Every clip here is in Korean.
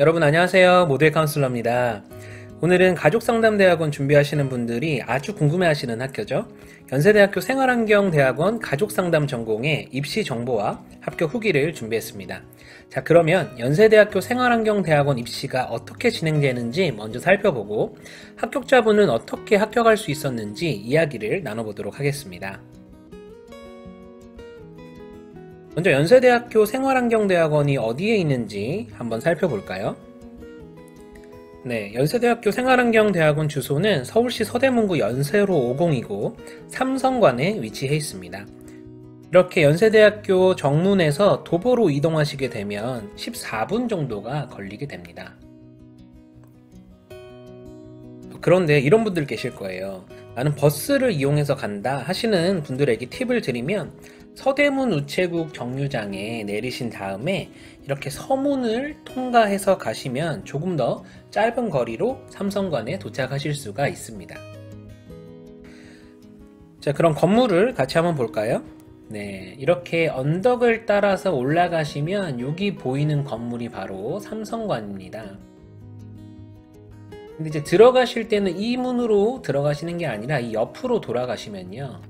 여러분 안녕하세요. 모델 카운슬러입니다. 오늘은 가족상담대학원 준비하시는 분들이 아주 궁금해하시는 학교죠. 연세대학교 생활환경대학원 가족상담 전공의 입시 정보와 합격 후기를 준비했습니다. 자, 그러면 연세대학교 생활환경대학원 입시가 어떻게 진행되는지 먼저 살펴보고 합격자분은 어떻게 합격할 수 있었는지 이야기를 나눠보도록 하겠습니다. 먼저 연세대학교 생활환경대학원이 어디에 있는지 한번 살펴볼까요? 네, 연세대학교 생활환경대학원 주소는 서울시 서대문구 연세로 50이고 삼성관에 위치해 있습니다. 이렇게 연세대학교 정문에서 도보로 이동하시게 되면 14분 정도가 걸리게 됩니다. 그런데 이런 분들 계실 거예요. 나는 버스를 이용해서 간다 하시는 분들에게 팁을 드리면 서대문 우체국 정류장에 내리신 다음에 이렇게 서문을 통과해서 가시면 조금 더 짧은 거리로 삼성관에 도착하실 수가 있습니다. 자, 그럼 건물을 같이 한번 볼까요? 네, 이렇게 언덕을 따라서 올라가시면 여기 보이는 건물이 바로 삼성관입니다. 근데 이제 들어가실 때는 이 문으로 들어가시는 게 아니라 이 옆으로 돌아가시면요.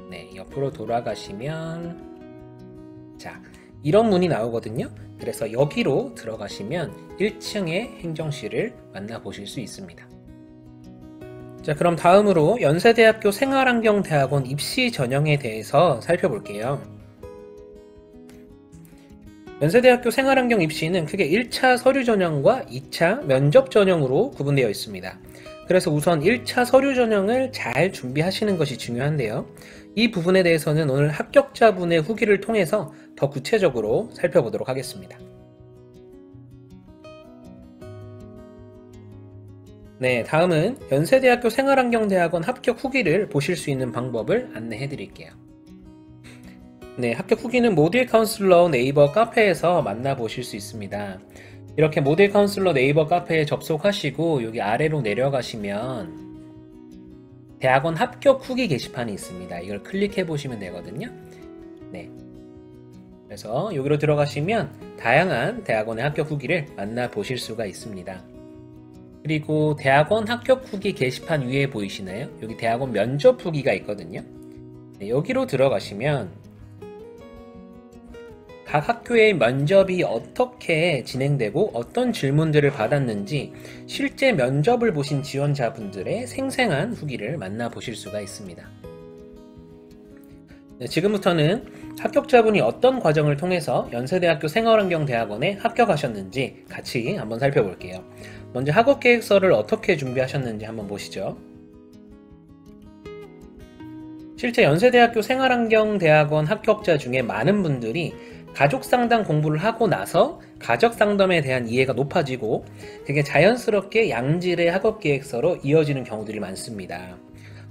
네, 옆으로 돌아가시면 자, 이런 문이 나오거든요. 그래서 여기로 들어가시면 1층의 행정실을 만나보실 수 있습니다. 자, 그럼 다음으로 연세대학교 생활환경대학원 입시 전형에 대해서 살펴볼게요. 연세대학교 생활환경 입시는 크게 1차 서류 전형과 2차 면접 전형으로 구분되어 있습니다. 그래서 우선 1차 서류 전형을 잘 준비하시는 것이 중요한데요. 이 부분에 대해서는 오늘 합격자분의 후기를 통해서 더 구체적으로 살펴보도록 하겠습니다. 네, 다음은 연세대학교 생활환경대학원 합격 후기를 보실 수 있는 방법을 안내해 드릴게요. 네, 합격 후기는 모델 카운슬러 네이버 카페에서 만나보실 수 있습니다. 이렇게 모델 카운슬러 네이버 카페에 접속하시고 여기 아래로 내려가시면 대학원 합격 후기 게시판이 있습니다. 이걸 클릭해 보시면 되거든요. 네. 그래서 여기로 들어가시면 다양한 대학원의 합격 후기를 만나보실 수가 있습니다. 그리고 대학원 합격 후기 게시판 위에 보이시나요? 여기 대학원 면접 후기가 있거든요. 네, 여기로 들어가시면 각 학교의 면접이 어떻게 진행되고 어떤 질문들을 받았는지 실제 면접을 보신 지원자분들의 생생한 후기를 만나보실 수가 있습니다. 네, 지금부터는 합격자분이 어떤 과정을 통해서 연세대학교 생활환경대학원에 합격하셨는지 같이 한번 살펴볼게요. 먼저 학업계획서를 어떻게 준비하셨는지 한번 보시죠. 실제 연세대학교 생활환경대학원 합격자 중에 많은 분들이 가족상담 공부를 하고 나서 가족상담에 대한 이해가 높아지고 되게 자연스럽게 양질의 학업계획서로 이어지는 경우들이 많습니다.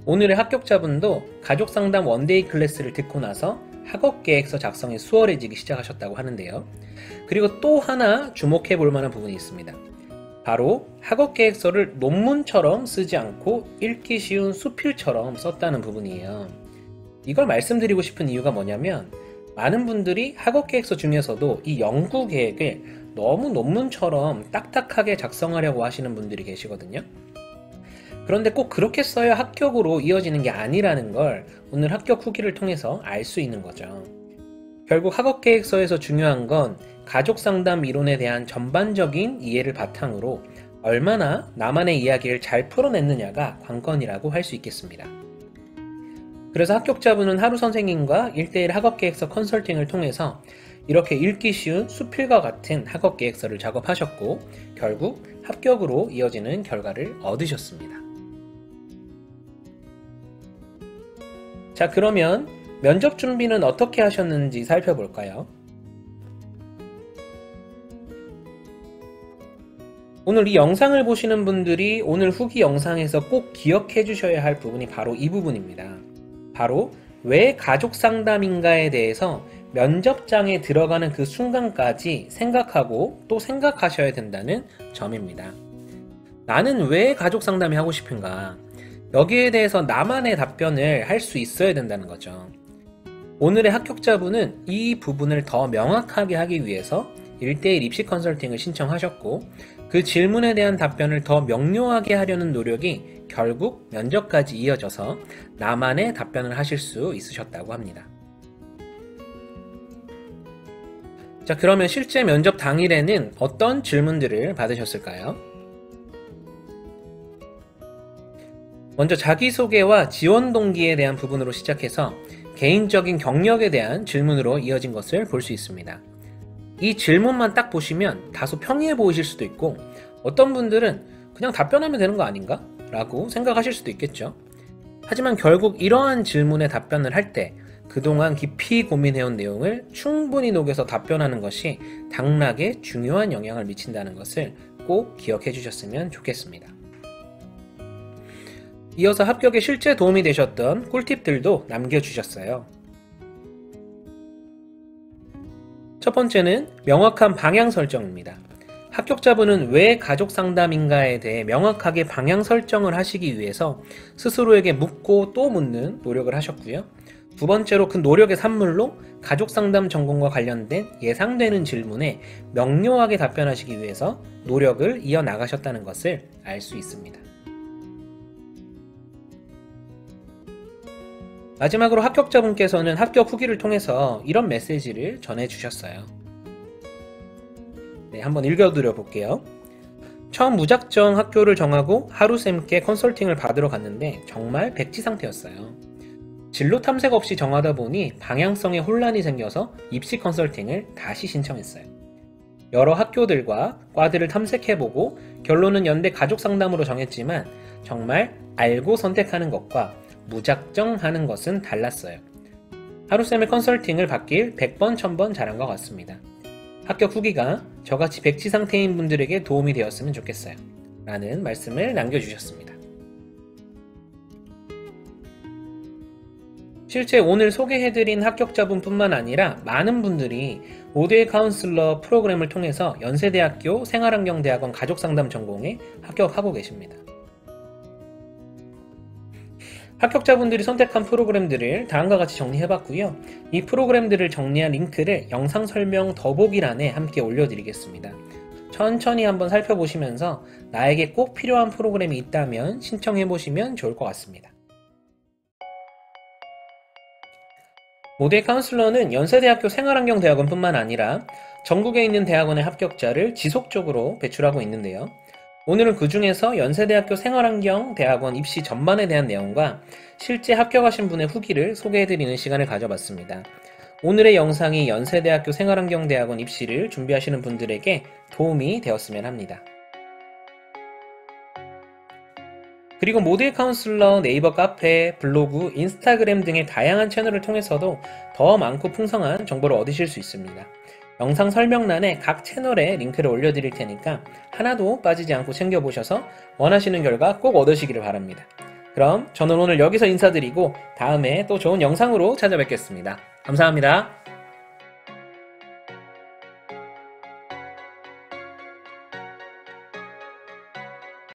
오늘의 합격자분도 가족상담 원데이 클래스를 듣고 나서 학업계획서 작성에 수월해지기 시작하셨다고 하는데요. 그리고 또 하나 주목해 볼 만한 부분이 있습니다. 바로 학업계획서를 논문처럼 쓰지 않고 읽기 쉬운 수필처럼 썼다는 부분이에요. 이걸 말씀드리고 싶은 이유가 뭐냐면 많은 분들이 학업계획서 중에서도 이 연구계획을 너무 논문처럼 딱딱하게 작성하려고 하시는 분들이 계시거든요. 그런데 꼭 그렇게 써야 합격으로 이어지는 게 아니라는 걸 오늘 합격 후기를 통해서 알 수 있는 거죠. 결국 학업계획서에서 중요한 건 가족상담 이론에 대한 전반적인 이해를 바탕으로 얼마나 나만의 이야기를 잘 풀어냈느냐가 관건이라고 할 수 있겠습니다. 그래서 합격자분은 하루 선생님과 1:1 학업계획서 컨설팅을 통해서 이렇게 읽기 쉬운 수필과 같은 학업계획서를 작업하셨고 결국 합격으로 이어지는 결과를 얻으셨습니다. 자, 그러면 면접 준비는 어떻게 하셨는지 살펴볼까요? 오늘 이 영상을 보시는 분들이 오늘 후기 영상에서 꼭 기억해 주셔야 할 부분이 바로 이 부분입니다. 바로 왜 가족상담인가에 대해서 면접장에 들어가는 그 순간까지 생각하고 또 생각하셔야 된다는 점입니다. 나는 왜 가족상담이 하고 싶은가? 여기에 대해서 나만의 답변을 할 수 있어야 된다는 거죠. 오늘의 합격자분은 이 부분을 더 명확하게 하기 위해서 1대1 입시 컨설팅을 신청하셨고 그 질문에 대한 답변을 더 명료하게 하려는 노력이 결국 면접까지 이어져서 나만의 답변을 하실 수 있으셨다고 합니다. 자, 그러면 실제 면접 당일에는 어떤 질문들을 받으셨을까요? 먼저 자기소개와 지원 동기에 대한 부분으로 시작해서 개인적인 경력에 대한 질문으로 이어진 것을 볼 수 있습니다. 이 질문만 딱 보시면 다소 평이해 보이실 수도 있고 어떤 분들은 그냥 답변하면 되는 거 아닌가? 라고 생각하실 수도 있겠죠. 하지만 결국 이러한 질문에 답변을 할 때 그동안 깊이 고민해온 내용을 충분히 녹여서 답변하는 것이 당락에 중요한 영향을 미친다는 것을 꼭 기억해 주셨으면 좋겠습니다. 이어서 합격에 실제 도움이 되셨던 꿀팁들도 남겨주셨어요. 첫 번째는 명확한 방향 설정입니다. 합격자분은 왜 가족 상담인가에 대해 명확하게 방향 설정을 하시기 위해서 스스로에게 묻고 또 묻는 노력을 하셨고요. 두 번째로 그 노력의 산물로 가족 상담 전공과 관련된 예상되는 질문에 명료하게 답변하시기 위해서 노력을 이어나가셨다는 것을 알 수 있습니다. 마지막으로 합격자분께서는 합격 후기를 통해서 이런 메시지를 전해주셨어요. 네, 한번 읽어드려 볼게요. 처음 무작정 학교를 정하고 하루쌤께 컨설팅을 받으러 갔는데 정말 백지 상태였어요. 진로 탐색 없이 정하다 보니 방향성에 혼란이 생겨서 입시 컨설팅을 다시 신청했어요. 여러 학교들과 과들을 탐색해보고 결론은 연대 가족상담으로 정했지만 정말 알고 선택하는 것과 무작정 하는 것은 달랐어요. 하루쌤의 컨설팅을 받길 100번 1000번 잘한 것 같습니다. 합격 후기가 저같이 백지 상태인 분들에게 도움이 되었으면 좋겠어요. 라는 말씀을 남겨주셨습니다. 실제 오늘 소개해드린 합격자분 뿐만 아니라 많은 분들이 모두의 카운슬러 프로그램을 통해서 연세대학교 생활환경대학원 가족상담 전공에 합격하고 계십니다. 합격자분들이 선택한 프로그램들을 다음과 같이 정리해봤고요. 이 프로그램들을 정리한 링크를 영상 설명 더보기란에 함께 올려드리겠습니다. 천천히 한번 살펴보시면서 나에게 꼭 필요한 프로그램이 있다면 신청해보시면 좋을 것 같습니다. 모두의 카운슬러는 연세대학교 생활환경대학원 뿐만 아니라 전국에 있는 대학원의 합격자를 지속적으로 배출하고 있는데요. 오늘은 그 중에서 연세대학교 생활환경대학원 입시 전반에 대한 내용과 실제 합격하신 분의 후기를 소개해드리는 시간을 가져봤습니다. 오늘의 영상이 연세대학교 생활환경대학원 입시를 준비하시는 분들에게 도움이 되었으면 합니다. 그리고 모두의 카운슬러 네이버 카페, 블로그, 인스타그램 등의 다양한 채널을 통해서도 더 많고 풍성한 정보를 얻으실 수 있습니다. 영상 설명란에 각 채널에 링크를 올려드릴 테니까 하나도 빠지지 않고 챙겨보셔서 원하시는 결과 꼭 얻으시기를 바랍니다. 그럼 저는 오늘 여기서 인사드리고 다음에 또 좋은 영상으로 찾아뵙겠습니다. 감사합니다.